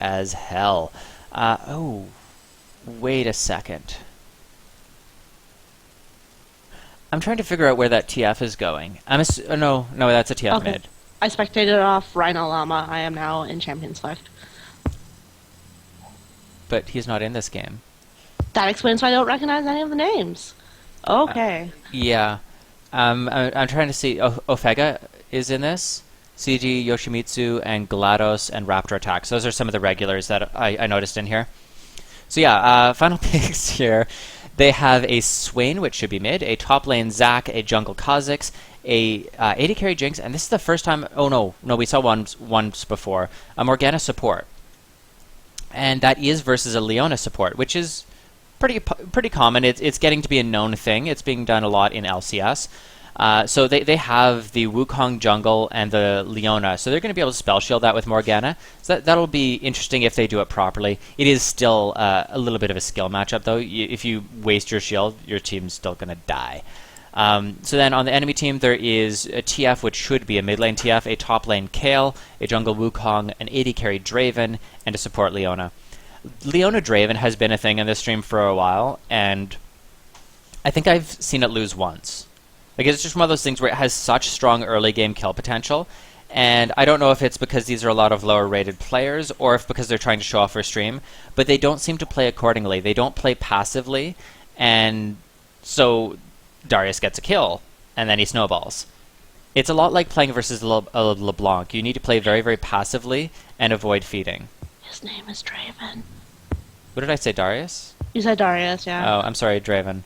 as hell. Oh, wait a second. I'm trying to figure out where that TF is going. Oh, no, that's a TF Okay. mid. I spectated off Rhino Llama. I am now in Champion Select. But he's not in this game. That explains why I don't recognize any of the names. Uh, Okay. yeah. I'm trying to see. Ofega is in this. CG, Yoshimitsu, and GLaDOS, and Raptor Attacks. Those are some of the regulars that I noticed in here. So yeah, final picks here. They have a Swain, which should be mid, a top lane Zac, a jungle Kha'Zix, a AD carry Jinx, and this is the first time. Oh no, we saw once before a Morgana support, and that is versus a Leona support, which is pretty common. It's getting to be a known thing. It's being done a lot in LCS. So they have the Wukong jungle and the Leona, so they're going to be able to spell shield that with Morgana. So that'll be interesting if they do it properly. It is still a little bit of a skill matchup, though. If you waste your shield, your team's still going to die. So then on the enemy team, there is a TF, which should be a mid lane TF, a top lane Kayle, a jungle Wukong, an AD carry Draven, and a support Leona. Leona Draven has been a thing in this stream for a while, and I think I've seen it lose once. Like, it's just one of those things where it has such strong early game kill potential, and I don't know if it's because these are a lot of lower rated players or if because they're trying to show off for stream, but they don't seem to play accordingly. They don't play passively, and so Darius gets a kill, and then he snowballs. It's a lot like playing versus LeBlanc. You need to play very, very passively and avoid feeding. His name is Draven. What did I say, Darius? You said Darius, yeah. Oh, I'm sorry, Draven.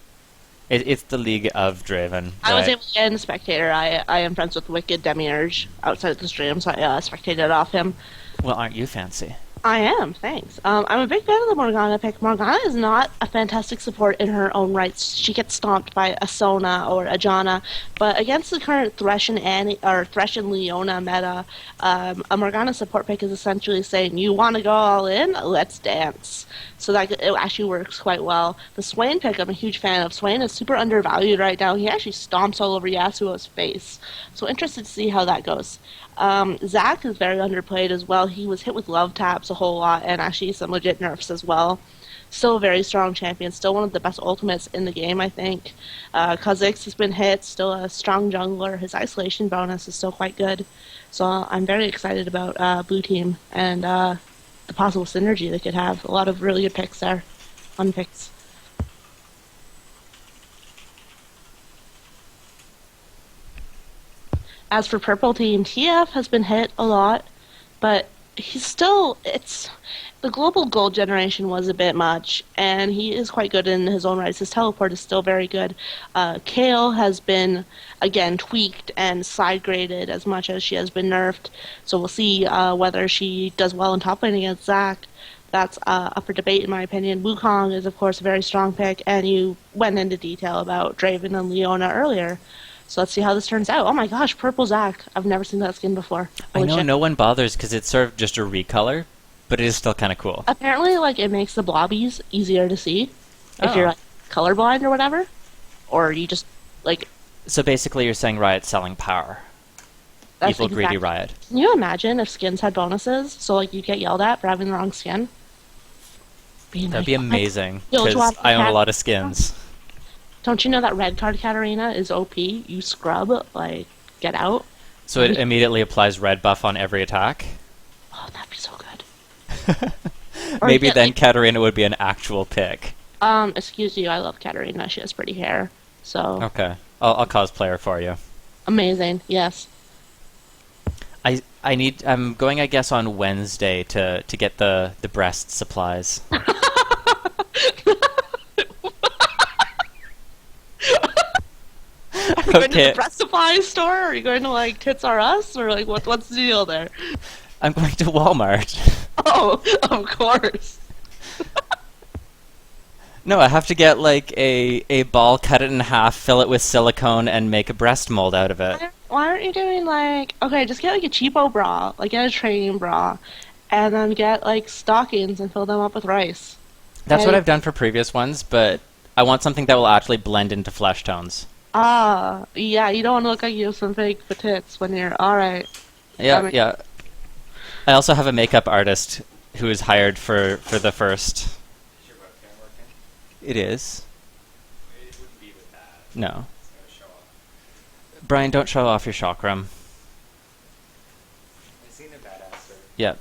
It's the League of Draven. I was able to get in Spectator. I am friends with Wicked Demiurge outside of the stream, so I spectated off him. Well, aren't you fancy? I am, thanks. I'm a big fan of the Morgana pick. Morgana is not a fantastic support in her own right. She gets stomped by a Sona or a Janna, but against the current Thresh and Leona meta, a Morgana support pick is essentially saying, you want to go all in? Let's dance. So that it actually works quite well. The Swain pick, I'm a huge fan of. Swain is super undervalued right now. He actually stomps all over Yasuo's face. So interested to see how that goes. Zac is very underplayed as well. He was hit with love taps a whole lot and actually some legit nerfs as well. Still a very strong champion. Still one of the best ultimates in the game, I think. Kha'Zix has been hit. Still a strong jungler. His isolation bonus is still quite good. So I'm very excited about Blue Team and the possible synergy they could have. A lot of really good picks there. Fun picks. As for Purple Team, TF has been hit a lot, but he's still, the global gold generation was a bit much, and he is quite good in his own right. His teleport is still very good. Kayle has been, again, tweaked and side-graded as much as she has been nerfed, so we'll see whether she does well in top lane against Zac. That's up for debate, in my opinion. Wukong is, of course, a very strong pick, and you went into detail about Draven and Leona earlier. So let's see how this turns out. Oh my gosh, purple Zac. I've never seen that skin before. I Holy know shit. no one bothers because it's sort of just a recolor, but it is still kind of cool. Apparently, like, it makes the blobbies easier to see if Oh. you're, like, colorblind or whatever. Or you just, like... So basically you're saying Riot's selling power. That's Evil, greedy exactly. Riot. Can you imagine if skins had bonuses? So, like, you get yelled at for having the wrong skin? That'd be amazing, Yo, because swap I own a cat- lot of skins. Don't you know that red card Katarina is OP? You scrub, like, get out. So it immediately applies red buff on every attack? Oh, that'd be so good. Or Maybe get, then like, Katarina would be an actual pick. excuse you, I love Katarina. She has pretty hair. So, Okay. I'll cosplay her for you. amazing, yes. I'm going, I guess, on Wednesday to get the breast supplies. Are you going to Okay. the breast supply store? Or are you going to, like, Tits R Us? Or, like, what's the deal there? I'm going to Walmart. Oh, of course. No, I have to get like a ball, cut it in half, fill it with silicone, and make a breast mold out of it. Why aren't you doing, like... Okay, just get, like, a cheapo bra. Like, get a training bra. And then get, like, stockings and fill them up with rice. That's what And- I've done for previous ones, but I want something that will actually blend into flesh tones. Ah, yeah, you don't want to look like you have some fake tits when you're... Alright. Yeah, That yeah. I also have a makeup artist who is hired for the first. Is your webcam working? It is. It wouldn't be with that. No. It's going to show off. Brian, don't show off your chakram. I've seen a badass or Yep.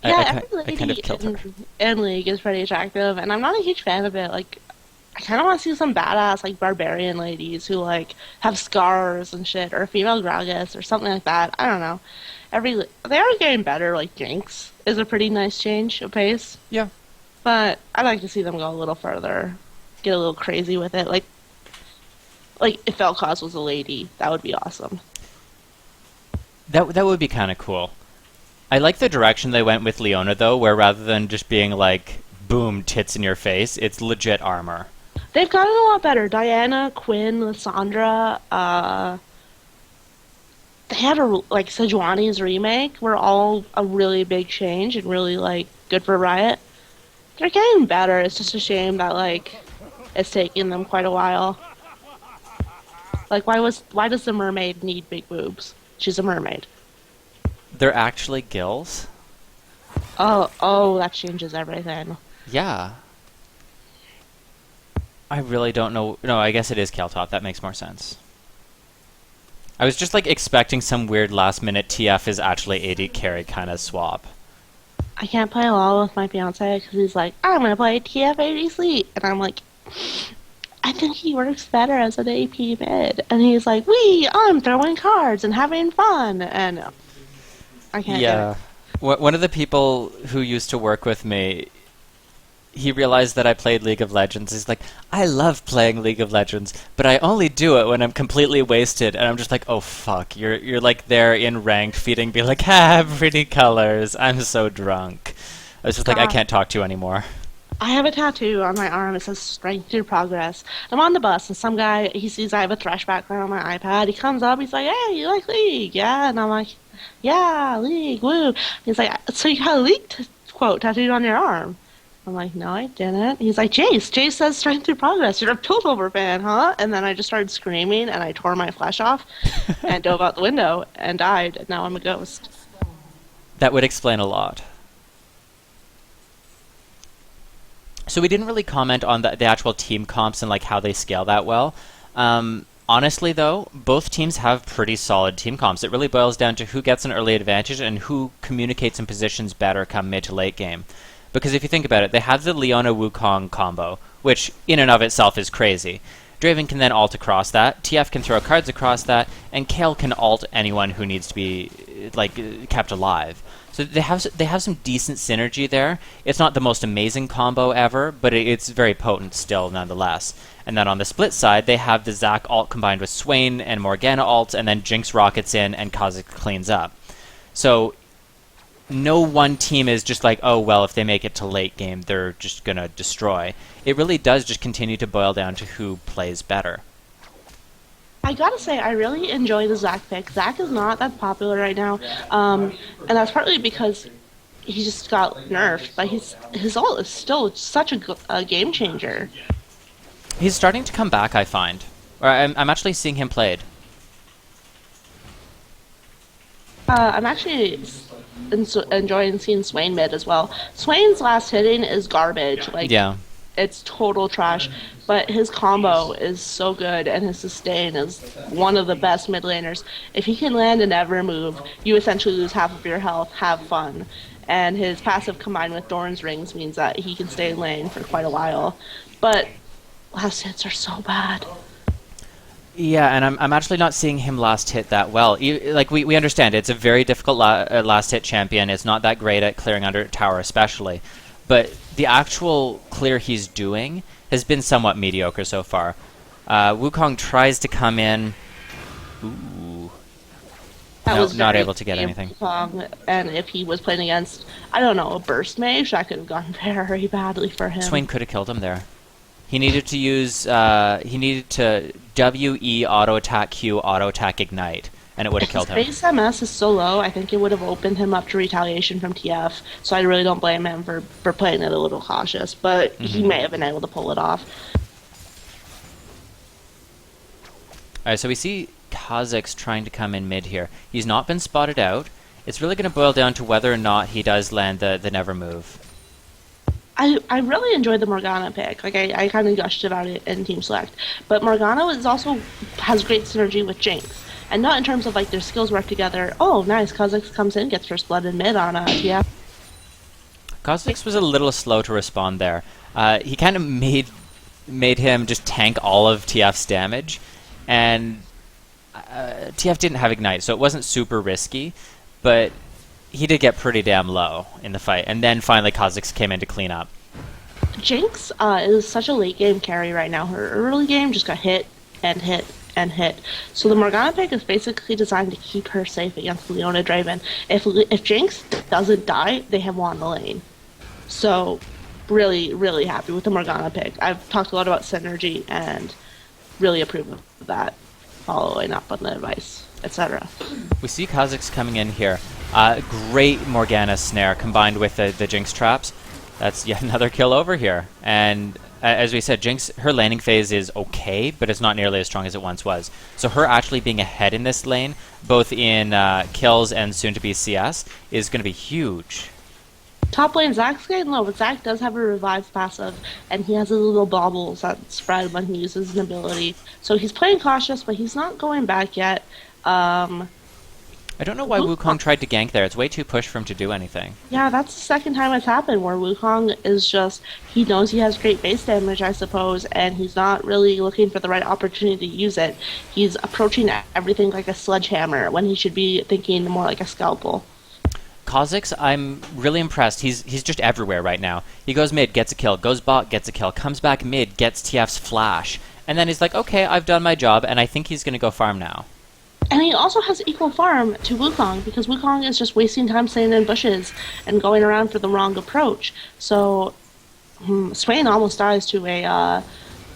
Yeah, I every lady kind of killed her. in League is pretty attractive, and I'm not a huge fan of it. Like, I kind of want to see some badass, like, barbarian ladies who, like, have scars and shit, or a female Gragas, or something like that. I don't know. They are getting better, like, Jinx is a pretty nice change of pace, Yeah. but I'd like to see them go a little further, get a little crazy with it. Like if Vel'Koz was a lady, that would be awesome. That would be kind of cool. I like the direction they went with Leona, though, where rather than just being like, boom, tits in your face, it's legit armor. They've gotten a lot better. Diana, Quinn, Lissandra, they had like Sejuani's remake were all a really big change and really like good for Riot. They're getting better. It's just a shame that like it's taking them quite a while. Like why does the mermaid need big boobs? She's a mermaid. They're actually gills? Oh, that changes everything. Yeah. I really don't know. No, I guess it is Keltop. That makes more sense. I was just like expecting some weird last minute TF is actually AD carry kind of swap. I can't play LOL with my fiance because he's like, I'm gonna play TF AD Sleep, and I'm like, I think he works better as an AP mid, and he's like, I'm throwing cards and having fun, and I can't. Yeah. One of the people who used to work with me, he realized that I played League of Legends. He's like, I love playing League of Legends, but I only do it when I'm completely wasted. And I'm just like, oh fuck, you're like there in ranked feeding, be like, pretty colors. I'm so drunk. I was just like, I can't talk to you anymore. I have a tattoo on my arm. It says "Strength through Progress." I'm on the bus, and some guy, he sees I have a Thresh background on my iPad. He comes up, he's like, "Hey, you like League?" Yeah, and I'm like, "Yeah, League, woo." He's like, "So you got a League quote tattooed on your arm?" I'm like, "No, I didn't." He's like, Jace says "Strength through Progress." You're a Piltover fan, huh?" And then I just started screaming, and I tore my flesh off, and dove out the window, and died, and now I'm a ghost. That would explain a lot. So we didn't really comment on the actual team comps and like how they scale that well. Honestly, though, both teams have pretty solid team comps. It really boils down to who gets an early advantage and who communicates in positions better come mid to late game. Because if you think about it, they have the Leona Wukong combo, which in and of itself is crazy. Draven can then ult across that, TF can throw cards across that, and Kayle can ult anyone who needs to be like kept alive. So they have some decent synergy there. It's not the most amazing combo ever, but it's very potent still nonetheless. And then on the split side, they have the Zac ult combined with Swain and Morgana ult, and then Jinx rockets in and Kha'Zix cleans up. So no one team is just like, oh, well, if they make it to late game, they're just going to destroy. It really does just continue to boil down to who plays better. I gotta say, I really enjoy the Zac pick. Zac is not that popular right now, and that's partly because he just got nerfed, but his ult is still such a game changer. He's starting to come back, I find. Or I'm actually seeing him played. I'm actually enjoying seeing Swain mid as well. Swain's last hitting is garbage. Like, Yeah. It's total trash, but his combo is so good, and his sustain is one of the best mid laners. If he can land an ever move, you essentially lose half of your health. Have fun. And his passive combined with Doran's rings means that he can stay in lane for quite a while. But last hits are so bad. Yeah, and I'm actually not seeing him last hit that well. Like we understand it's a very difficult last hit champion. It's not that great at clearing under tower, especially. But the actual clear he's doing has been somewhat mediocre so far. Wukong tries to come in. Ooh. Not able to get anything. Wukong, and if he was playing against, I don't know, a burst mage, that could have gone very badly for him. Swain could have killed him there. He needed to use. He needed to WE auto attack Q auto attack ignite, and it would have killed him. His base MS is so low, I think it would have opened him up to retaliation from TF. So I really don't blame him for playing it a little cautious, but he may have been able to pull it off. Alright, so we see Kha'Zix trying to come in mid here. He's not been spotted out. It's really going to boil down to whether or not he does land the never move. I really enjoyed the Morgana pick. Like I kind of gushed about it in Team Select, but Morgana is also has great synergy with Jinx, and not in terms of like their skills work together. Oh, nice! Kha'Zix comes in, gets first blood in mid on TF. Kha'Zix was a little slow to respond there. He kind of made him just tank all of TF's damage, and TF didn't have Ignite, so it wasn't super risky, but he did get pretty damn low in the fight, and then finally Kha'Zix came in to clean up. Jinx is such a late game carry right now. Her early game just got hit and hit and hit. So the Morgana pick is basically designed to keep her safe against Leona Draven. If Jinx doesn't die, they have won the lane. So really, really happy with the Morgana pick. I've talked a lot about synergy and really approve of that, following up on the advice, etc. We see Kha'Zix coming in here. Great Morgana snare combined with the Jinx traps. That's yet another kill over here. And as we said, Jinx, her laning phase is okay, but it's not nearly as strong as it once was. So her actually being ahead in this lane, both in kills and soon to be CS, is going to be huge. Top lane, Zach's getting low, but Zach does have a revive passive, and he has his little baubles that spread when he uses an ability. So he's playing cautious, but he's not going back yet. I don't know why Wukong tried to gank there. It's way too push for him to do anything. Yeah, that's the second time it's happened where Wukong is just, he knows he has great base damage, I suppose, and he's not really looking for the right opportunity to use it. He's approaching everything like a sledgehammer when he should be thinking more like a scalpel. Kha'Zix, I'm really impressed. He's just everywhere right now. He goes mid, gets a kill, goes bot, gets a kill, comes back mid, gets TF's flash, and then he's like, okay, I've done my job, and I think he's going to go farm now. And he also has equal farm to Wukong, because Wukong is just wasting time staying in bushes and going around for the wrong approach. So Swain almost dies to a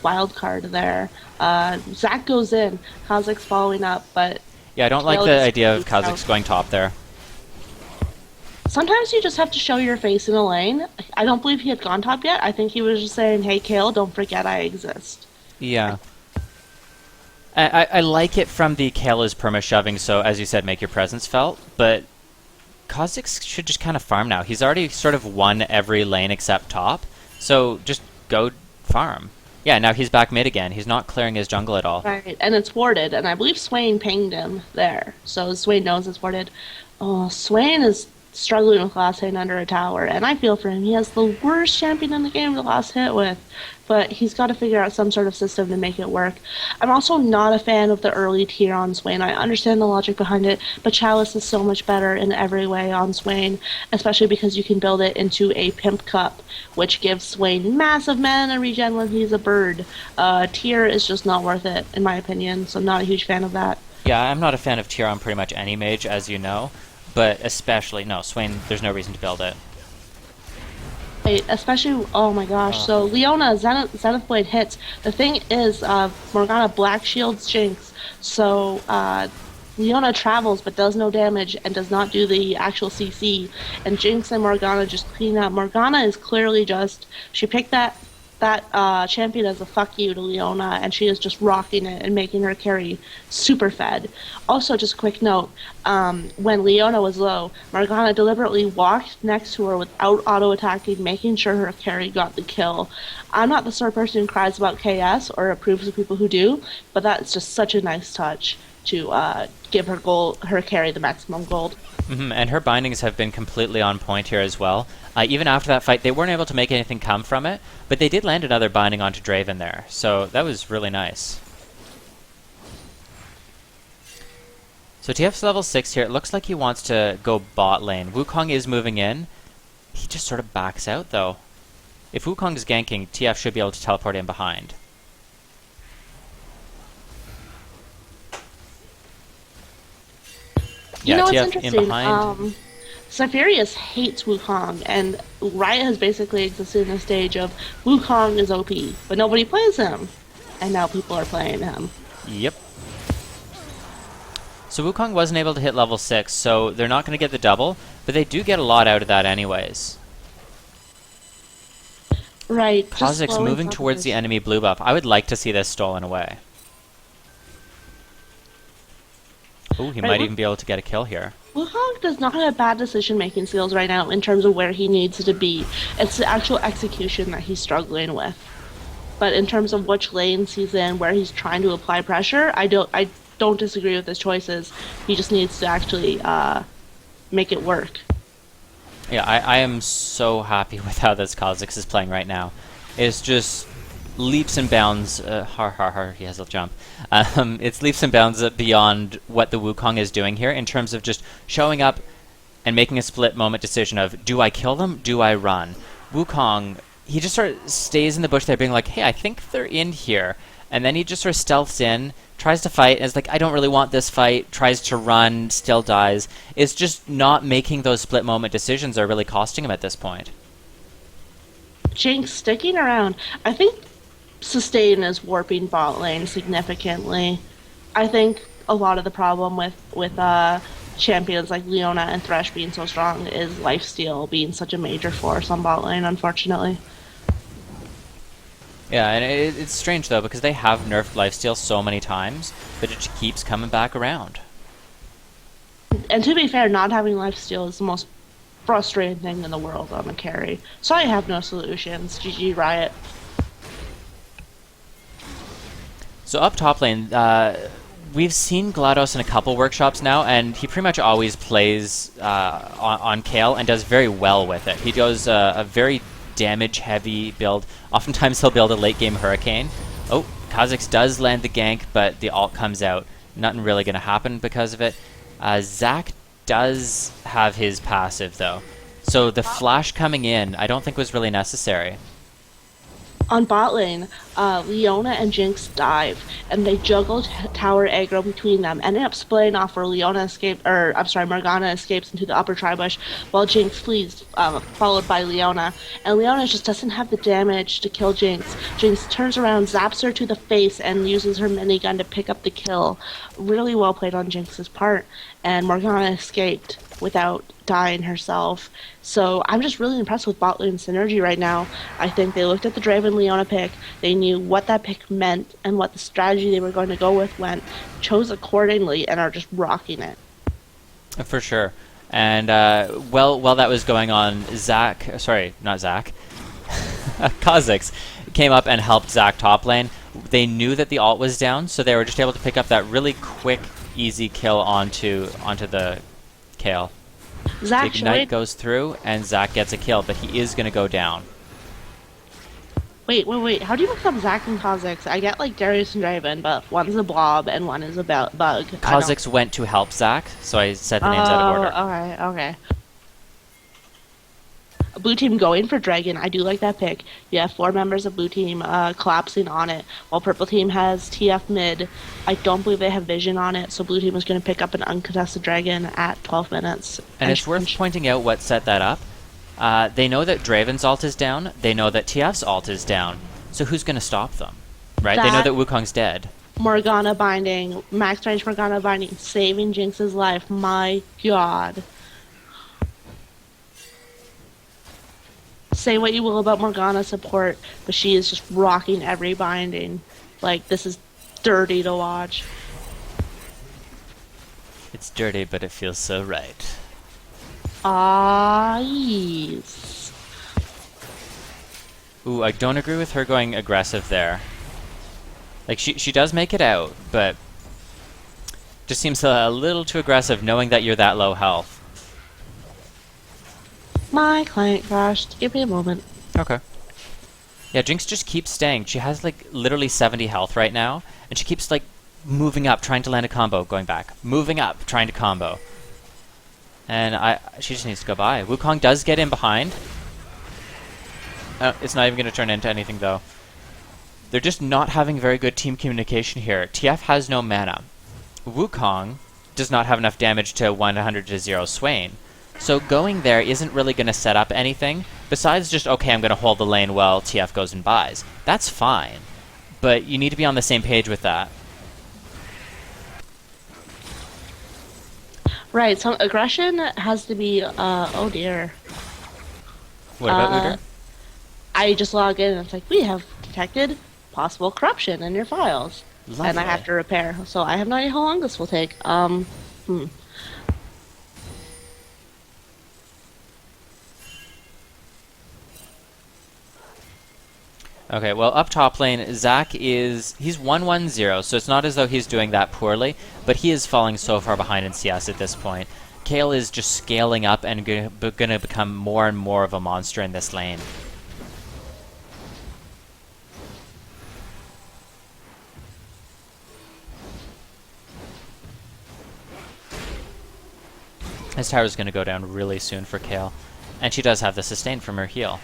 wild card there. Zach goes in, Kha'Zix following up, but... Yeah, I don't like the idea of Kha'Zix going top there. Sometimes you just have to show your face in a lane. I don't believe he had gone top yet. I think he was just saying, hey, Kale, don't forget I exist. Yeah. I like it from the Kale is perma-shoving, so as you said, make your presence felt, but Kha'Zix should just kind of farm now. He's already sort of won every lane except top, so just go farm. Yeah, now he's back mid again. He's not clearing his jungle at all. Right, and it's warded, and I believe Swain pinged him there, so Swain knows it's warded. Oh, Swain is struggling with last hit under a tower, and I feel for him. He has the worst champion in the game to last hit with, but he's got to figure out some sort of system to make it work. I'm also not a fan of the early tier on Swain. I understand the logic behind it, but Chalice is so much better in every way on Swain, especially because you can build it into a pimp cup, which gives Swain massive mana regen when he's a bird. Tier is just not worth it, in my opinion, so I'm not a huge fan of that. Yeah, I'm not a fan of tier on pretty much any mage, as you know. But especially, no, Swain, there's no reason to build it. Especially, oh my gosh, so Leona, Zenith Blade hits. The thing is, Morgana Black Shields Jinx, so Leona travels but does no damage and does not do the actual CC, and Jinx and Morgana just clean up. Morgana is clearly just, she picked that champion as a fuck you to Leona, and she is just rocking it and making her carry super fed. Also, just a quick note, when Leona was low, Morgana deliberately walked next to her without auto-attacking, making sure her carry got the kill. I'm not the sort of person who cries about KS or approves of people who do, but that's just such a nice touch to give her carry the maximum gold. And her bindings have been completely on point here as well. Even after that fight, they weren't able to make anything come from it, but they did land another binding onto Draven there, so that was really nice. So TF's level 6 here. It looks like he wants to go bot lane. Wukong is moving in. He just sort of backs out, though. If Wukong's ganking, TF should be able to teleport in behind. You know what's TF interesting? in behind. Cypherius hates Wukong, and Riot has basically existed in a stage of Wukong is OP, but nobody plays him, and now people are playing him. Yep. So Wukong wasn't able to hit level 6, so they're not going to get the double, but they do get a lot out of that anyways. Right. Kha'Zix moving towards the enemy blue buff. I would like to see this stolen away. Oh, he might even be able to get a kill here. Wukong does not have bad decision-making skills right now in terms of where he needs to be. It's the actual execution that he's struggling with. But in terms of which lanes he's in, where he's trying to apply pressure, I don't disagree with his choices. He just needs to actually make it work. Yeah, I am so happy with how this Kha'Zix is playing right now. It's just leaps and bounds. He has a jump. It's leaps and bounds beyond what the Wukong is doing here in terms of just showing up and making a split moment decision of, do I kill them? Do I run? Wukong, he just sort of stays in the bush there being like, hey, I think they're in here. And then he just sort of stealths in, tries to fight, and is like, I don't really want this fight, tries to run, still dies. It's just not making those split moment decisions are really costing him at this point. Jinx sticking around. I think Sustain is warping bot lane significantly. I think a lot of the problem with champions like Leona and Thresh being so strong is lifesteal being such a major force on bot lane, unfortunately. Yeah, and it's strange though because they have nerfed lifesteal so many times, but it just keeps coming back around. And to be fair, not having lifesteal is the most frustrating thing in the world on a carry. So I have no solutions. GG Riot. So up top lane, we've seen GLaDOS in a couple workshops now, and he pretty much always plays on Kayle and does very well with it. He does a very damage-heavy build. Oftentimes he'll build a late-game Hurricane. Oh, Kha'Zix does land the gank, but the ult comes out. Nothing really going to happen because of it. Zac does have his passive, though. So the flash coming in, I don't think was really necessary. On bot lane, Leona and Jinx dive, and they juggle tower aggro between them, ending up splitting off where Morgana escapes into the upper tribush, while Jinx flees, followed by Leona. And Leona just doesn't have the damage to kill Jinx. Jinx turns around, zaps her to the face, and uses her minigun to pick up the kill. Really well played on Jinx's part, and Morgana escaped without dying herself. So I'm just really impressed with bot lane synergy right now. I think they looked at the Draven Leona pick, they knew what that pick meant and what the strategy they were going to go with went, chose accordingly, and are just rocking it. For sure. And while that was going on, Kha'Zix came up and helped Zac top lane. They knew that the ult was down, so they were just able to pick up that really quick, easy kill onto the Kayle. Zac Ignite goes through, and Zac gets a kill, but he is going to go down. Wait. How do you mix up Zac and Kha'Zix? I get like Darius and Draven, but one's a blob and one is a bug. Kha'Zix went to help Zac, so I said the names out of order. Okay. Blue team going for Dragon. I do like that pick. You have 4 members of blue team collapsing on it, while purple team has TF mid. I don't believe they have vision on it, so blue team is going to pick up an uncontested Dragon at 12 minutes. And it's worth pointing out what set that up. They know that Draven's ult is down. They know that TF's ult is down. So who's going to stop them? Right? They know that Wukong's dead. Morgana binding, max range Morgana binding, saving Jinx's life. My god. Say what you will about Morgana support, but she is just rocking every binding. Like, this is dirty to watch. It's dirty, but it feels so right. Ah, yes. Ooh, I don't agree with her going aggressive there. Like, she does make it out, but just seems a little too aggressive knowing that you're that low health. My client crashed. Give me a moment. Okay. Yeah, Jinx just keeps staying. She has, like, literally 70 health right now, and she keeps, like, moving up, trying to land a combo, going back. Moving up, trying to combo. And she just needs to go by. Wukong does get in behind. It's not even going to turn into anything, though. They're just not having very good team communication here. TF has no mana. Wukong does not have enough damage to 100 to 0 Swain. So going there isn't really going to set up anything, besides just, okay, I'm going to hold the lane while TF goes and buys. That's fine, but you need to be on the same page with that. Right, so aggression has to be, oh dear. What about Udyr? I just log in and it's like, we have detected possible corruption in your files. Lovely. And I have to repair, so I have no idea how long this will take. Okay, well, up top lane, Zac he's 1-1-0, so it's not as though he's doing that poorly, but he is falling so far behind in CS at this point. Kayle is just scaling up and going to become more and more of a monster in this lane. His tower is going to go down really soon for Kayle, and she does have the sustain from her heal.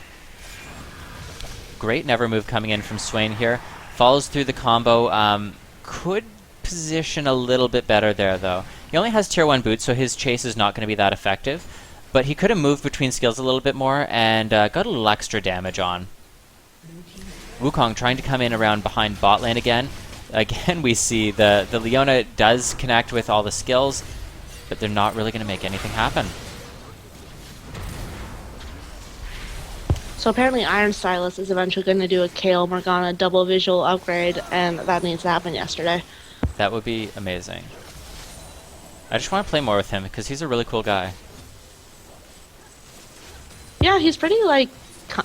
Great never move coming in from Swain here. Follows through the combo. Could position a little bit better there, though. He only has tier 1 boots, so his chase is not going to be that effective. But he could have moved between skills a little bit more and got a little extra damage on. Wukong trying to come in around behind bot lane again. Again, we see the Leona does connect with all the skills, but they're not really going to make anything happen. So apparently Iron Stylus is eventually going to do a Kayle Morgana double visual upgrade, and that needs to happen yesterday. That would be amazing. I just want to play more with him because he's a really cool guy. Yeah, he's pretty, like,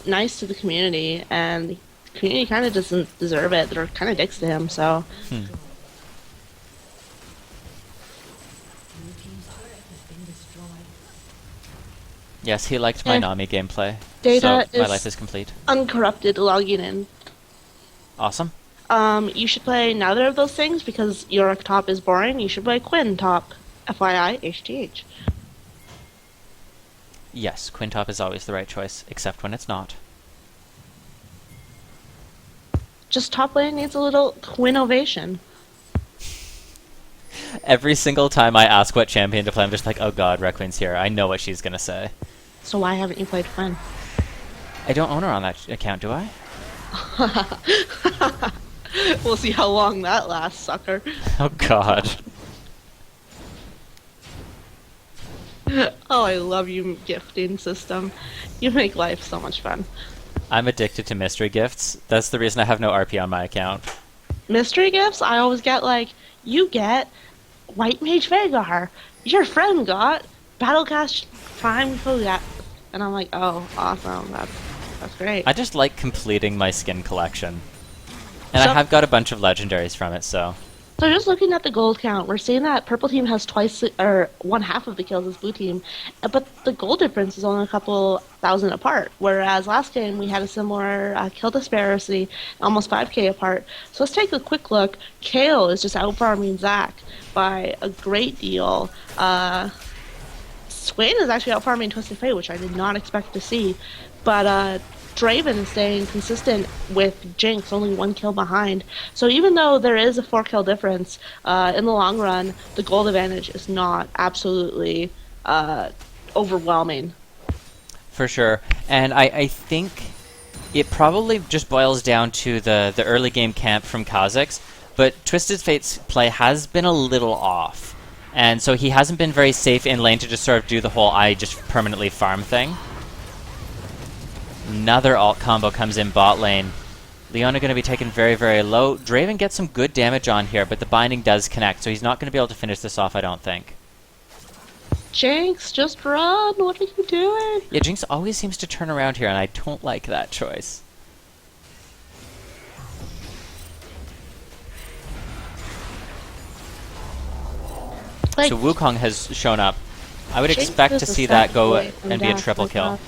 nice to the community, and the community kind of doesn't deserve it. They're kind of dicks to him, so... Yes, he liked my Nami gameplay, Data so my is life is complete. uncorrupted logging in. Awesome. You should play neither of those things because Yorick top is boring. You should play Quinn top. FYI, HTH. Yes, Quintop is always the right choice, except when it's not. Just top lane needs a little Quinnovation. Every single time I ask what champion to play, I'm just like, oh god, Requiem's here. I know what she's gonna say. So why haven't you played Quinn? I don't own her on that account, do I? We'll see how long that lasts, sucker. Oh god. Oh, I love you, gifting system. You make life so much fun. I'm addicted to mystery gifts. That's the reason I have no RP on my account. Mystery gifts, I always get like, you get White Mage Vagar. Your friend got Battlecast Prime Kogat. And I'm like, oh, awesome. That's great. I just like completing my skin collection. And So- I have got a bunch of legendaries from it, so... So just looking at the gold count, we're seeing that purple team has twice or one half of the kills as blue team, but the gold difference is only a couple thousand apart. Whereas last game we had a similar kill disparity, almost 5k apart. So let's take a quick look. Kayle is just out farming Zac by a great deal. Swain is actually out farming Twisted Fate, which I did not expect to see, but Draven is staying consistent with Jinx, only 1 kill behind. So even though there is a 4 kill difference, in the long run, the gold advantage is not absolutely overwhelming. For sure. And I think it probably just boils down to the early game camp from Kha'Zix, but Twisted Fate's play has been a little off. And so he hasn't been very safe in lane to just sort of do the whole I just permanently farm thing. Another alt combo comes in bot lane. Leona going to be taken very, very low. Draven gets some good damage on here, but the binding does connect, so he's not going to be able to finish this off, I don't think. Jinx, just run! What are you doing? Yeah, Jinx always seems to turn around here, and I don't like that choice. Like, So Wukong has shown up. I would Jinx expect is to a see that go sack boy and be a from triple Dash, kill. like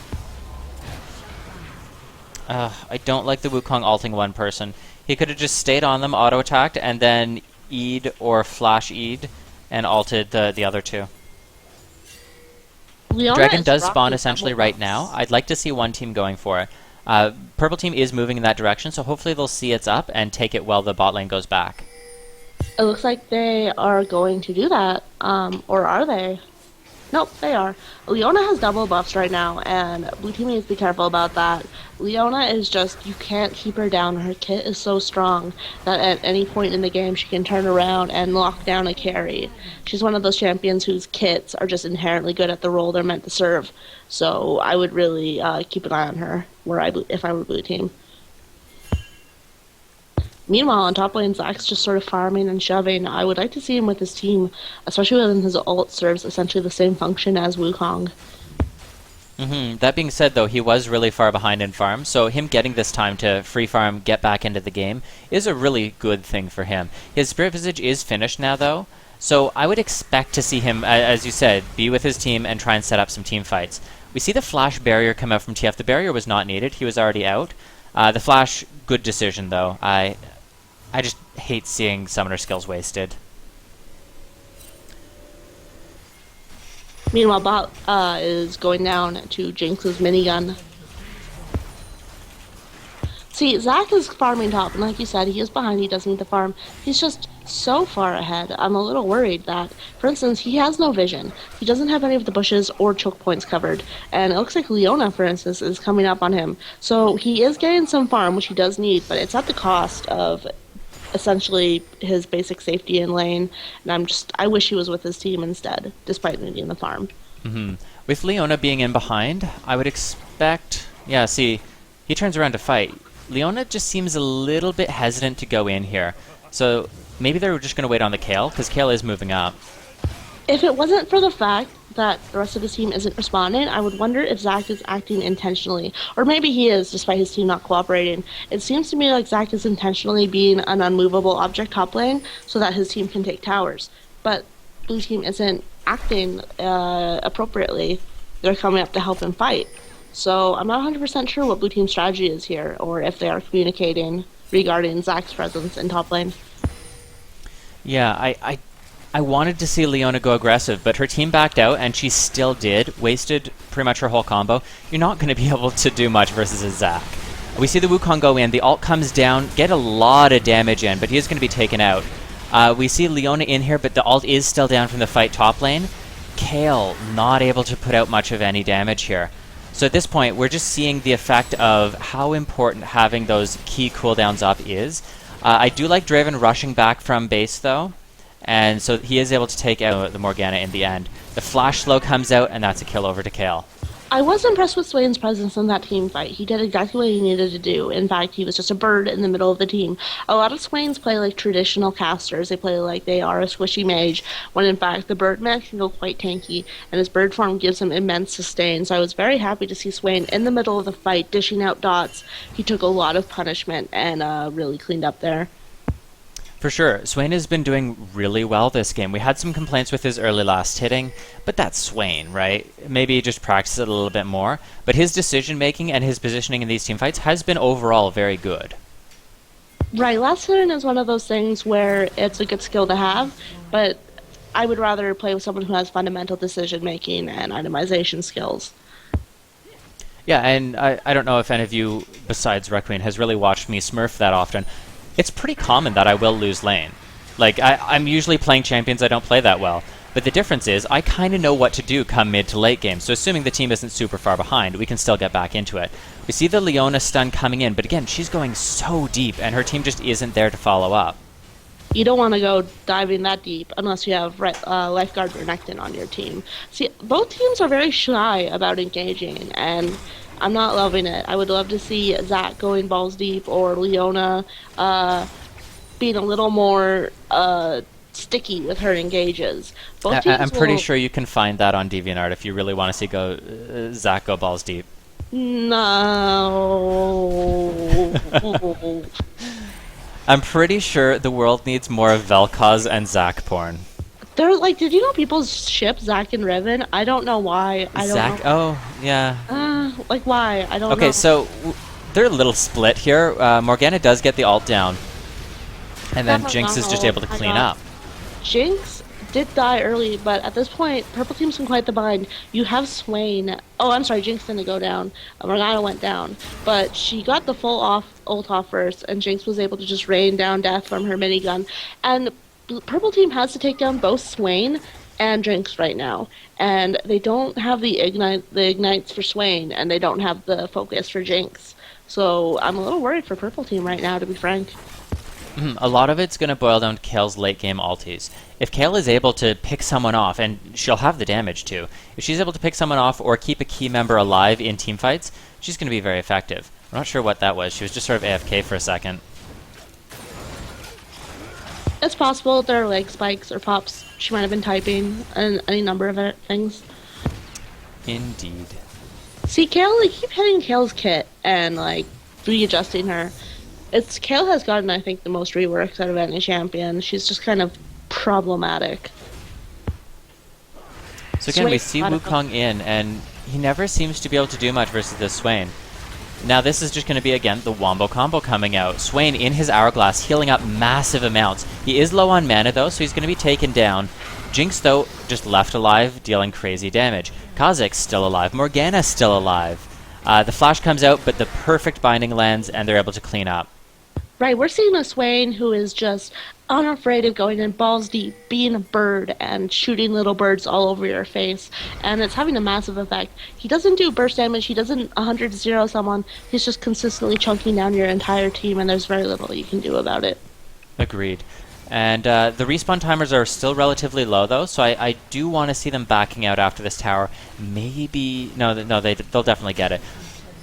I don't like the Wukong alting one person. He could have just stayed on them, auto-attacked, and then E'd or flash E'd, and ulted the other two. Leona Dragon is does spawn rocking essentially double right buffs. now. I'd like to see one team going for it. Purple team is moving in that direction, so hopefully they'll see it's up and take it while the bot lane goes back. It looks like they are going to do that. Or are they? Nope, they are. Leona has double buffs right now, and blue team needs to be careful about that. Leona is just, you can't keep her down. Her kit is so strong that at any point in the game she can turn around and lock down a carry. She's one of those champions whose kits are just inherently good at the role they're meant to serve. So I would really keep an eye on her if I were blue team. Meanwhile, on top lane, Zac's just sort of farming and shoving. I would like to see him with his team, especially when his ult serves essentially the same function as Wukong. That being said, though, he was really far behind in farm, so him getting this time to free farm, get back into the game, is a really good thing for him. His Spirit Visage is finished now, though, so I would expect to see him, as you said, be with his team and try and set up some team fights. We see the Flash barrier come out from TF. The barrier was not needed. He was already out. The Flash, good decision, though. I just hate seeing summoner skills wasted. Meanwhile, bot is going down to Jinx's minigun. See, Zac is farming top, and like you said, he is behind, he doesn't need to farm. He's just so far ahead. I'm a little worried that, for instance, he has no vision. He doesn't have any of the bushes or choke points covered. And it looks like Leona, for instance, is coming up on him. So he is getting some farm, which he does need, but it's at the cost of essentially his basic safety in lane. And I wish he was with his team instead, despite needing the farm. With Leona being in behind, I would expect... Yeah, see, he turns around to fight. Leona just seems a little bit hesitant to go in here. So maybe they're just going to wait on the Kayle, because Kayle is moving up. If it wasn't for the fact that the rest of his team isn't responding, I would wonder if Zac is acting intentionally. Or maybe he is, despite his team not cooperating. It seems to me like Zac is intentionally being an unmovable object top lane so that his team can take towers. But blue team isn't acting appropriately. They're coming up to help him fight. So I'm not 100% sure what blue team's strategy is here, or if they are communicating regarding Zac's presence in top lane. Yeah, I wanted to see Leona go aggressive, but her team backed out, and she still did. Wasted pretty much her whole combo. You're not going to be able to do much versus a Zac. We see the Wukong go in. The ult comes down, get a lot of damage in, but he is going to be taken out. We see Leona in here, but the ult is still down from the fight top lane. Kayle not able to put out much of any damage here. So at this point, we're just seeing the effect of how important having those key cooldowns up is. I do like Draven rushing back from base, though. And so he is able to take out the Morgana in the end. The flash slow comes out, and that's a kill over to Kayle. I was impressed with Swain's presence in that team fight. He did exactly what he needed to do. In fact, he was just a bird in the middle of the team. A lot of Swains play like traditional casters. They play like they are a squishy mage, when in fact the Birdman can go quite tanky, and his bird form gives him immense sustain. So I was very happy to see Swain in the middle of the fight, dishing out dots. He took a lot of punishment and really cleaned up there. For sure, Swain has been doing really well this game. We had some complaints with his early last hitting, but that's Swain, right? Maybe just practice it a little bit more. But his decision making and his positioning in these teamfights has been overall very good. Right, last hitting is one of those things where it's a good skill to have, but I would rather play with someone who has fundamental decision making and itemization skills. Yeah, and I don't know if any of you, besides Requiem, has really watched me smurf that often. It's pretty common that I will lose lane. Like, I'm usually playing champions I don't play that well. But the difference is, I kind of know what to do come mid to late game, so assuming the team isn't super far behind, we can still get back into it. We see the Leona stun coming in, but again, she's going so deep, and her team just isn't there to follow up. You don't want to go diving that deep unless you have Lifeguard Renekton on your team. See, both teams are very shy about engaging, and I'm not loving it. I would love to see Zac going balls deep, or Leona being a little more sticky with her engages. I'm pretty sure you can find that on DeviantArt if you really want to see Zac go balls deep. No. I'm pretty sure the world needs more of Vel'Koz and Zac porn. They're like, did you know people ship Zac and Riven? I don't know why. I don't Zac? know. Oh, yeah. Like why? I don't know. Okay, so they're a little split here. Morgana does get the ult down, and then Jinx is just able to clean up. Jinx did die early, but at this point, purple team's in quite the bind. You have Swain. Oh, I'm sorry, Jinx didn't go down. Morgana went down, but she got the full ult off first, and Jinx was able to just rain down death from her minigun. And purple team has to take down both Swain and Jinx right now, and they don't have the ignites for Swain, and they don't have the focus for Jinx. So I'm a little worried for purple team right now, to be frank. A lot of it's going to boil down to Kayle's late game ultis. If Kayle is able to pick someone off, and she'll have the damage too, if she's able to pick someone off or keep a key member alive in teamfights, she's going to be very effective. I'm not sure what that was. She was just sort of AFK for a second. It's possible there are leg spikes or pops. She might have been typing and any number of things. Indeed. See, Kale, they keep hitting Kale's kit and like readjusting her. It's Kale has gotten, I think, the most reworks out of any champion. She's just kind of problematic. So again, we Swain, see I don't know. Wukong in, and he never seems to be able to do much versus this Swain. Now this is just going to be, again, the Wombo combo coming out. Swain in his Hourglass healing up massive amounts. He is low on mana, though, so he's going to be taken down. Jinx, though, just left alive, dealing crazy damage. Kha'Zix still alive. Morgana's still alive. The flash comes out, but the perfect binding lands, and they're able to clean up. Right, we're seeing a Swain who is just unafraid of going in balls deep, being a bird, and shooting little birds all over your face, and it's having a massive effect. He doesn't do burst damage, he doesn't 100-0 someone, he's just consistently chunking down your entire team, and there's very little you can do about it. Agreed. And the respawn timers are still relatively low, though, so I do want to see them backing out after this tower. Maybe... No, they'll definitely get it.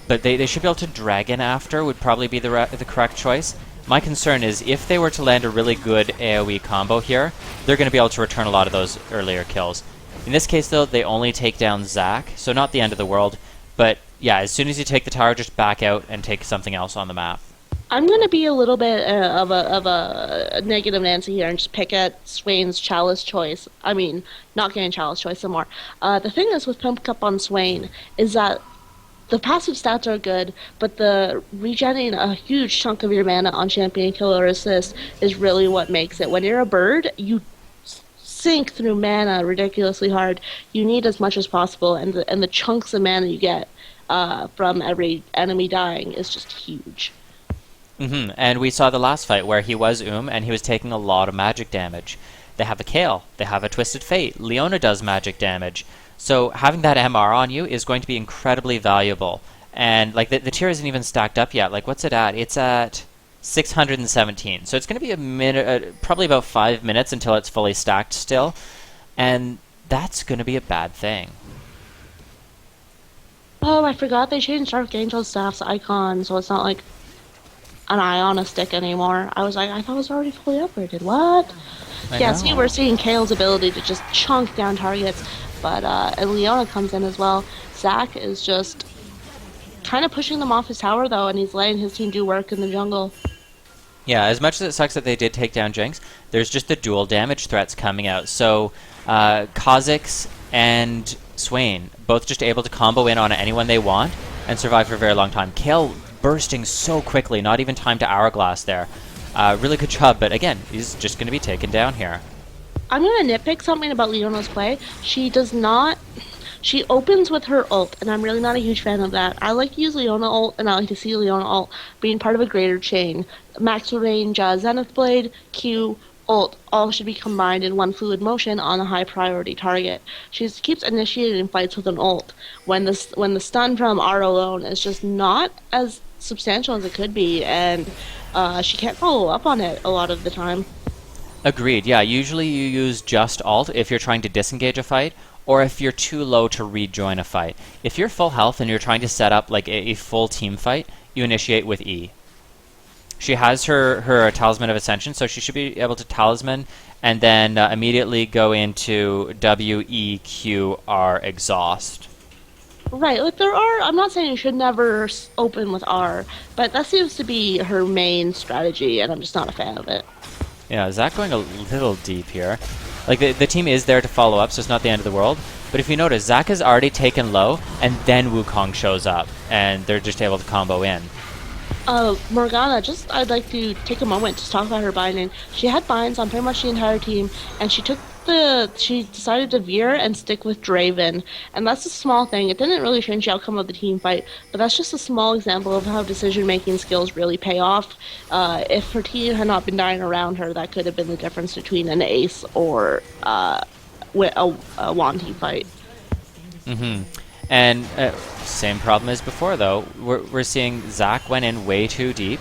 But they should be able to Dragon after, would probably be the correct choice. My concern is if they were to land a really good AoE combo here, they're going to be able to return a lot of those earlier kills. In this case, though, they only take down Zac, so not the end of the world. But yeah, as soon as you take the tower, just back out and take something else on the map. I'm going to be a little bit of a negative Nancy here and just pick at Swain's Chalice choice. I mean, not getting Chalice choice some more. The thing is with Pimp Cup on Swain is that the passive stats are good, but the regenerating a huge chunk of your mana on champion kill or assist is really what makes it. When you're a bird, you sink through mana ridiculously hard. You need as much as possible, and the chunks of mana you get from every enemy dying is just huge. And we saw the last fight where he was and he was taking a lot of magic damage. They have a Kale, they have a Twisted Fate, Leona does magic damage. So having that MR on you is going to be incredibly valuable. And like the tier isn't even stacked up yet. Like what's it at? It's at 617. So it's going to be a minute, probably about 5 minutes until it's fully stacked still. And that's going to be a bad thing. Oh, I forgot they changed Archangel Staff's icon, so it's not like an eye on a stick anymore. I was like, I thought it was already fully upgraded. What? I See, know. we're seeing Kale's ability to just chunk down targets, but and Leona comes in as well. Zac is just kind of pushing them off his tower, though, and he's letting his team do work in the jungle. Yeah, as much as it sucks that they did take down Jinx, there's just the dual damage threats coming out. So Kha'Zix and Swain both just able to combo in on anyone they want and survive for a very long time. Kale bursting so quickly, not even time to Hourglass there. Really good job, but again, he's just going to be taken down here. I'm going to nitpick something about Leona's play. She does not... She opens with her ult, and I'm really not a huge fan of that. I like to use Leona ult, and I like to see Leona ult being part of a greater chain. Max range, Zenith Blade, Q, ult, all should be combined in one fluid motion on a high priority target. She keeps initiating fights with an ult, when the stun from R alone is just not as substantial as it could be, and she can't follow up on it a lot of the time. Agreed, yeah. Usually you use just alt if you're trying to disengage a fight, or if you're too low to rejoin a fight. If you're full health and you're trying to set up like a full team fight, you initiate with E. She has her Talisman of Ascension, so she should be able to Talisman and then immediately go into WEQR Exhaust. Right, like I'm not saying you should never open with R, but that seems to be her main strategy, and I'm just not a fan of it. Yeah, Zac going a little deep here. Like, the team is there to follow up, so it's not the end of the world. But if you notice, Zac has already taken low, and then Wukong shows up, and they're just able to combo in. Morgana, I'd like to take a moment to talk about her binding. She had binds on pretty much the entire team, and she decided to veer and stick with Draven. And that's a small thing. It didn't really change the outcome of the team fight, but that's just a small example of how decision-making skills really pay off. If her team had not been dying around her, that could have been the difference between an ace or a Wanty fight. And same problem as before, though. We're seeing Zac went in way too deep,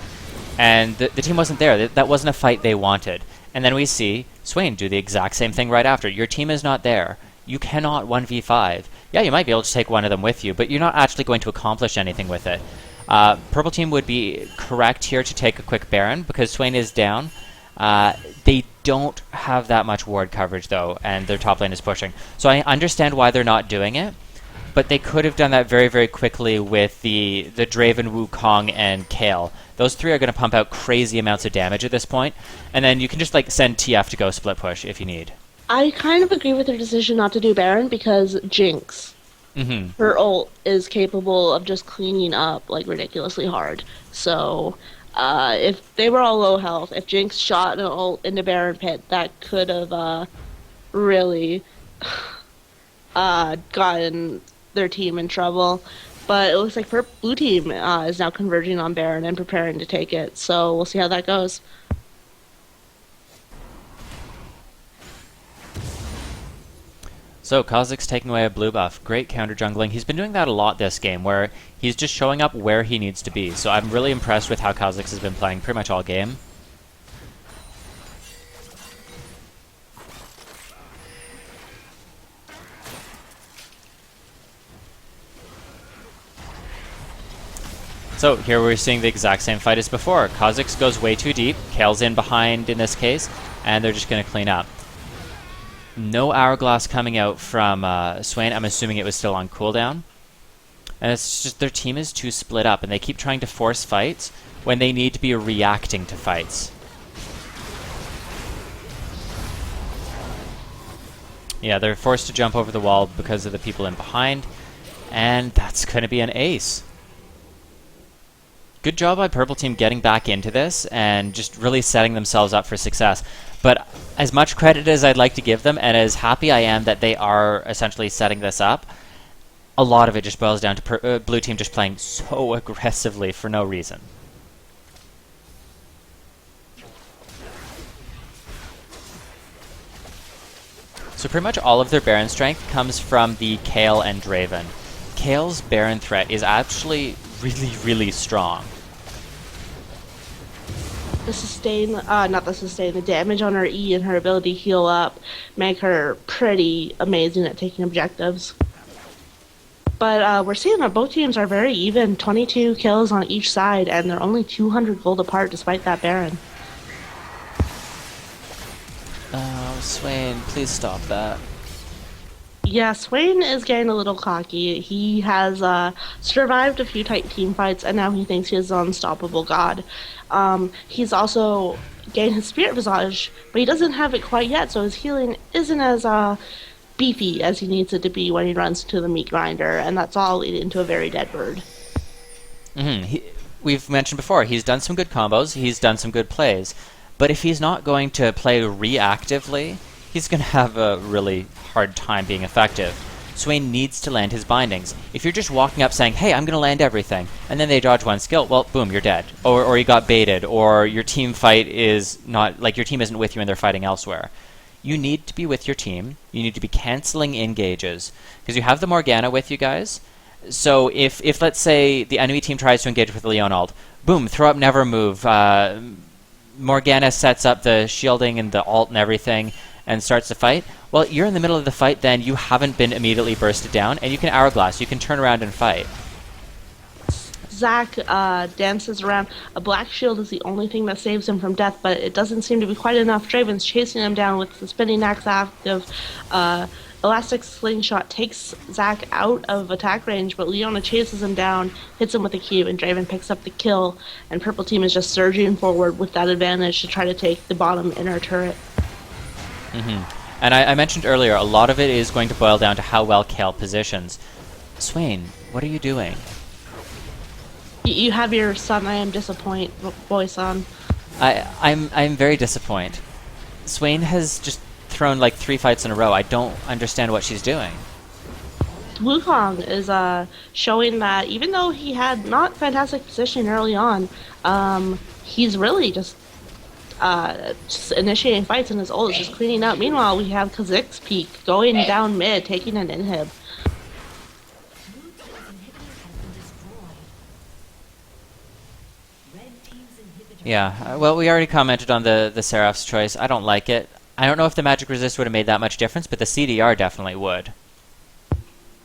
and the team wasn't there. That wasn't a fight they wanted. And then we see Swain do the exact same thing right after. Your team is not there. You cannot 1v5. Yeah, you might be able to take one of them with you, but you're not actually going to accomplish anything with it. Purple team would be correct here to take a quick Baron, because Swain is down. They don't have that much ward coverage, though, and their top lane is pushing. So I understand why they're not doing it, but they could have done that very, very quickly with the Draven, Wukong, and Kayle. Those three are going to pump out crazy amounts of damage at this point, and then you can just like send TF to go split push if you need. I kind of agree with their decision not to do Baron because Jinx, her ult is capable of just cleaning up like ridiculously hard. So if they were all low health, if Jinx shot an ult into Baron pit, that could have really gotten their team in trouble. But it looks like blue team is now converging on Baron and preparing to take it. So we'll see how that goes. So Kha'Zix's taking away a blue buff. Great counter jungling. He's been doing that a lot this game, where he's just showing up where he needs to be. So I'm really impressed with how Kha'Zix has been playing pretty much all game. So here we're seeing the exact same fight as before. Kha'Zix goes way too deep. Kayle's in behind in this case, and they're just going to clean up. No Hourglass coming out from Swain. I'm assuming it was still on cooldown. And it's just their team is too split up, and they keep trying to force fights when they need to be reacting to fights. Yeah, they're forced to jump over the wall because of the people in behind, and that's going to be an ace. Good job by Purple Team getting back into this and just really setting themselves up for success. But as much credit as I'd like to give them, and as happy I am that they are essentially setting this up, a lot of it just boils down to Blue Team just playing so aggressively for no reason. So pretty much all of their Baron strength comes from the Kayle and Draven. Kayle's Baron threat is actually really, really strong. The damage on her E and her ability to heal up make her pretty amazing at taking objectives. But we're seeing that both teams are very even, 22 kills on each side, and they're only 200 gold apart despite that Baron. Oh, Swain, please stop that. Yeah, Swain is getting a little cocky. He has survived a few tight team fights, and now he thinks he's an unstoppable god. He's also gained his Spirit Visage, but he doesn't have it quite yet, so his healing isn't as beefy as he needs it to be when he runs to the meat grinder, and that's all leading to a very dead bird. We've mentioned before, he's done some good combos, he's done some good plays, but if he's not going to play reactively, he's going to have a really hard time being effective. Swain needs to land his bindings. If you're just walking up saying, hey, I'm going to land everything, and then they dodge one skill, well, boom, you're dead. Or you got baited, or your team fight is not, like your team isn't with you and they're fighting elsewhere. You need to be with your team. You need to be canceling engages. Because you have the Morgana with you guys. So if let's say, the enemy team tries to engage with the Leon ult, boom, throw up never move. Morgana sets up the shielding and the ult and everything, and starts the fight. Well, you're in the middle of the fight then, you haven't been immediately bursted down, and you can Hourglass, you can turn around and fight. Zac dances around. A black shield is the only thing that saves him from death, but it doesn't seem to be quite enough. Draven's chasing him down with the spinning axe active. Elastic Slingshot takes Zac out of attack range, but Leona chases him down, hits him with a Q, and Draven picks up the kill, and Purple Team is just surging forward with that advantage to try to take the bottom inner turret. And I mentioned earlier, a lot of it is going to boil down to how well Kayle positions. Swain, what are you doing? You have your son, I am disappoint voice on. I'm very disappointed. Swain has just thrown like 3 fights in a row. I don't understand what she's doing. Wukong is showing that even though he had not fantastic positioning early on, he's really just initiating fights, and his ult is just cleaning up. Meanwhile, we have Kha'Zix's peak going down mid, taking an inhib. Yeah, well, we already commented on the Seraph's choice. I don't like it. I don't know if the magic resist would have made that much difference, but the CDR definitely would.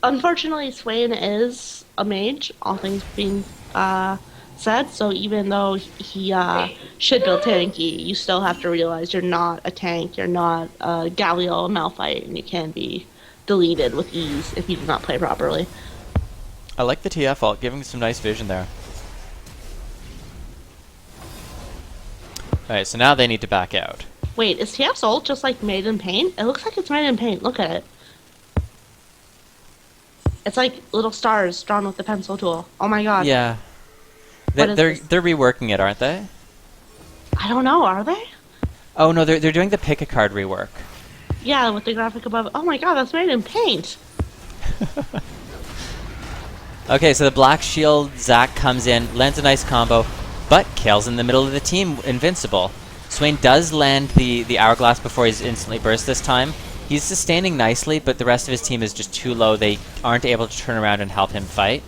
Unfortunately, Swain is a mage, all things being said, so even though he should build tanky, you still have to realize you're not a tank, you're not a Galio, a Malphite, and you can be deleted with ease if you do not play properly. I like the TF ult, giving some nice vision there. Alright, so now they need to back out. Wait, is TF's ult just like made in paint? It looks like it's made in paint. Look at it. It's like little stars drawn with the pencil tool. Oh my god. Yeah. What is They're this? reworking it, aren't they? I don't know, are they? Oh no, they're doing the pick a card rework. Yeah, with the graphic above. Oh my god, that's made in paint. Okay, so the Black Shield, Zac comes in, lands a nice combo, but Kale's in the middle of the team, invincible. Swain does land the Hourglass before he's instantly burst this time. He's sustaining nicely, but the rest of his team is just too low. They aren't able to turn around and help him fight.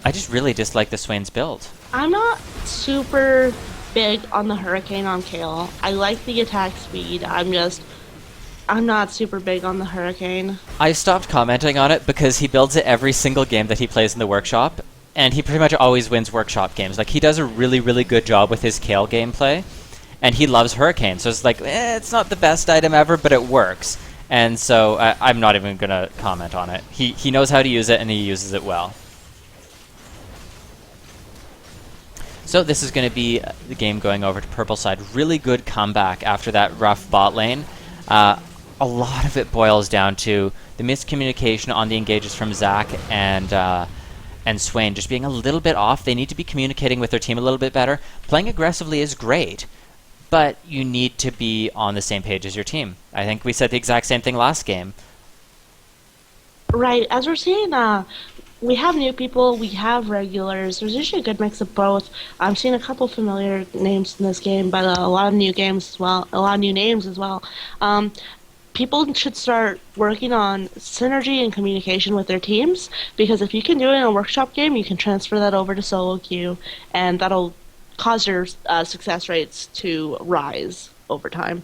I just really dislike the Swain's build. I'm not super big on the Hurricane on Kale. I like the attack speed. I'm not super big on the Hurricane. I stopped commenting on it because he builds it every single game that he plays in the workshop, and he pretty much always wins workshop games. Like, he does a really, really good job with his Kale gameplay, and he loves Hurricane, so it's like, it's not the best item ever, but it works. And so I'm not even going to comment on it. He knows how to use it, and he uses it well. So this is going to be the game going over to purple side. Really good comeback after that rough bot lane. A lot of it boils down to the miscommunication on the engages from Zac and Swain just being a little bit off. They need to be communicating with their team a little bit better. Playing aggressively is great, but you need to be on the same page as your team. I think we said the exact same thing last game. Right, as we're seeing, we have new people, we have regulars. There's usually a good mix of both. I'm seeing a couple familiar names in this game, but a lot of new games as well. A lot of new names as well. People should start working on synergy and communication with their teams, because if you can do it in a workshop game, you can transfer that over to solo queue, and that'll cause your success rates to rise over time.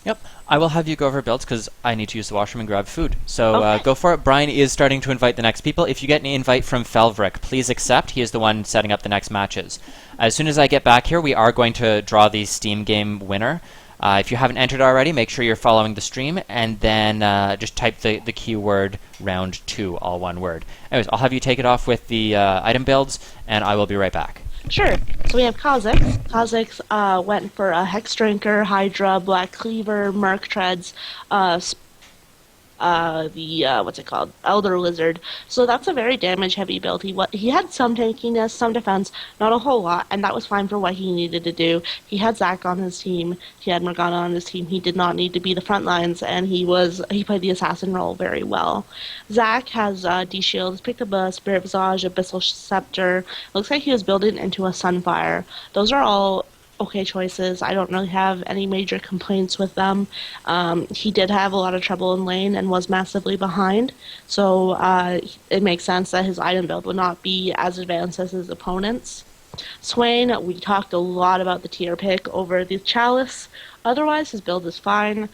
Yep. I will have you go over builds because I need to use the washroom and grab food. So Okay. go for it. Brian is starting to invite the next people. If you get an invite from Felvrick, please accept. He is the one setting up the next matches. As soon as I get back here, we are going to draw the Steam game winner. If you haven't entered already, make sure you're following the stream, and then just type the keyword round 2, all one word. Anyways, I'll have you take it off with the item builds, and I will be right back. Sure. So we have Kha'Zix. Kha'Zix went for a Hex Drinker, Hydra, Black Cleaver, Merc Treads, what's it called? Elder Lizard. So that's a very damage-heavy build. He had some tankiness, some defense, not a whole lot, and that was fine for what he needed to do. He had Zac on his team. He had Morgana on his team. He did not need to be the front lines, and he played the assassin role very well. Zac has D-Shield, picked up a Spirit Visage, Abyssal Scepter. Looks like he was building into a Sunfire. Those are all okay choices. I don't really have any major complaints with them. He did have a lot of trouble in lane and was massively behind, so it makes sense that his item build would not be as advanced as his opponent's. Swain, we talked a lot about the tier pick over the Chalice. Otherwise, his build is fine.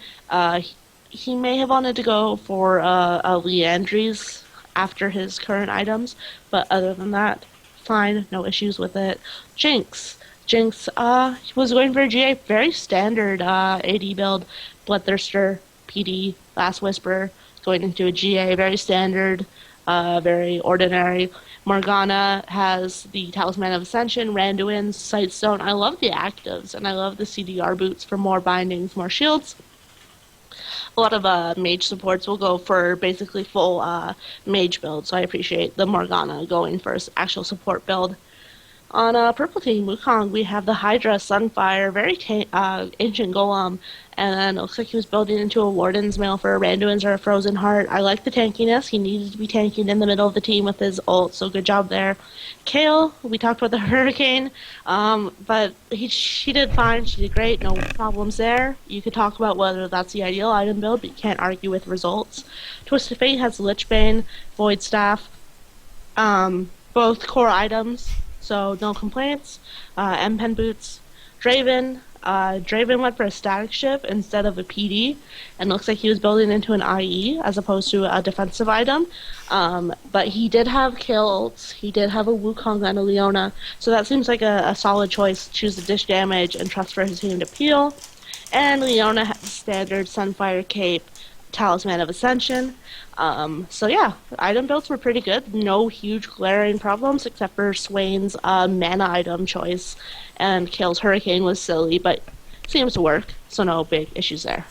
He may have wanted to go for a Leandries after his current items, but other than that, fine, no issues with it. Jinx was going for a GA, very standard AD build. Bloodthirster, PD, Last Whisper, going into a GA, very standard, very ordinary. Morgana has the Talisman of Ascension, Randuin, Sightstone. I love the actives, and I love the CDR boots for more bindings, more shields. A lot of mage supports will go for basically full mage build, so I appreciate the Morgana going for actual support build. On Purple Team Wukong, we have the Hydra, Sunfire, very ancient Golem, and then it looks like he was building into a Warden's Mail for a Randuin's or a Frozen Heart. I like the tankiness. He needed to be tanking in the middle of the team with his ult, so good job there. Kale, we talked about the Hurricane, but she did fine. She did great. No problems there. You could talk about whether that's the ideal item build, but you can't argue with results. Twisted Fate has Lichbane, Void Staff, both core items. So no complaints. M-Pen Boots. Draven went for a static shift instead of a PD, and looks like he was building into an IE as opposed to a defensive item. But he did have kills. He did have a Wukong and a Leona, so that seems like a solid choice. Choose the dish damage and trust for his team to peel. And Leona has the standard Sunfire Cape, Talisman of Ascension. So yeah, item builds were pretty good. No huge glaring problems except for Swain's mana item choice, and Kale's Hurricane was silly, but seems to work, so no big issues there.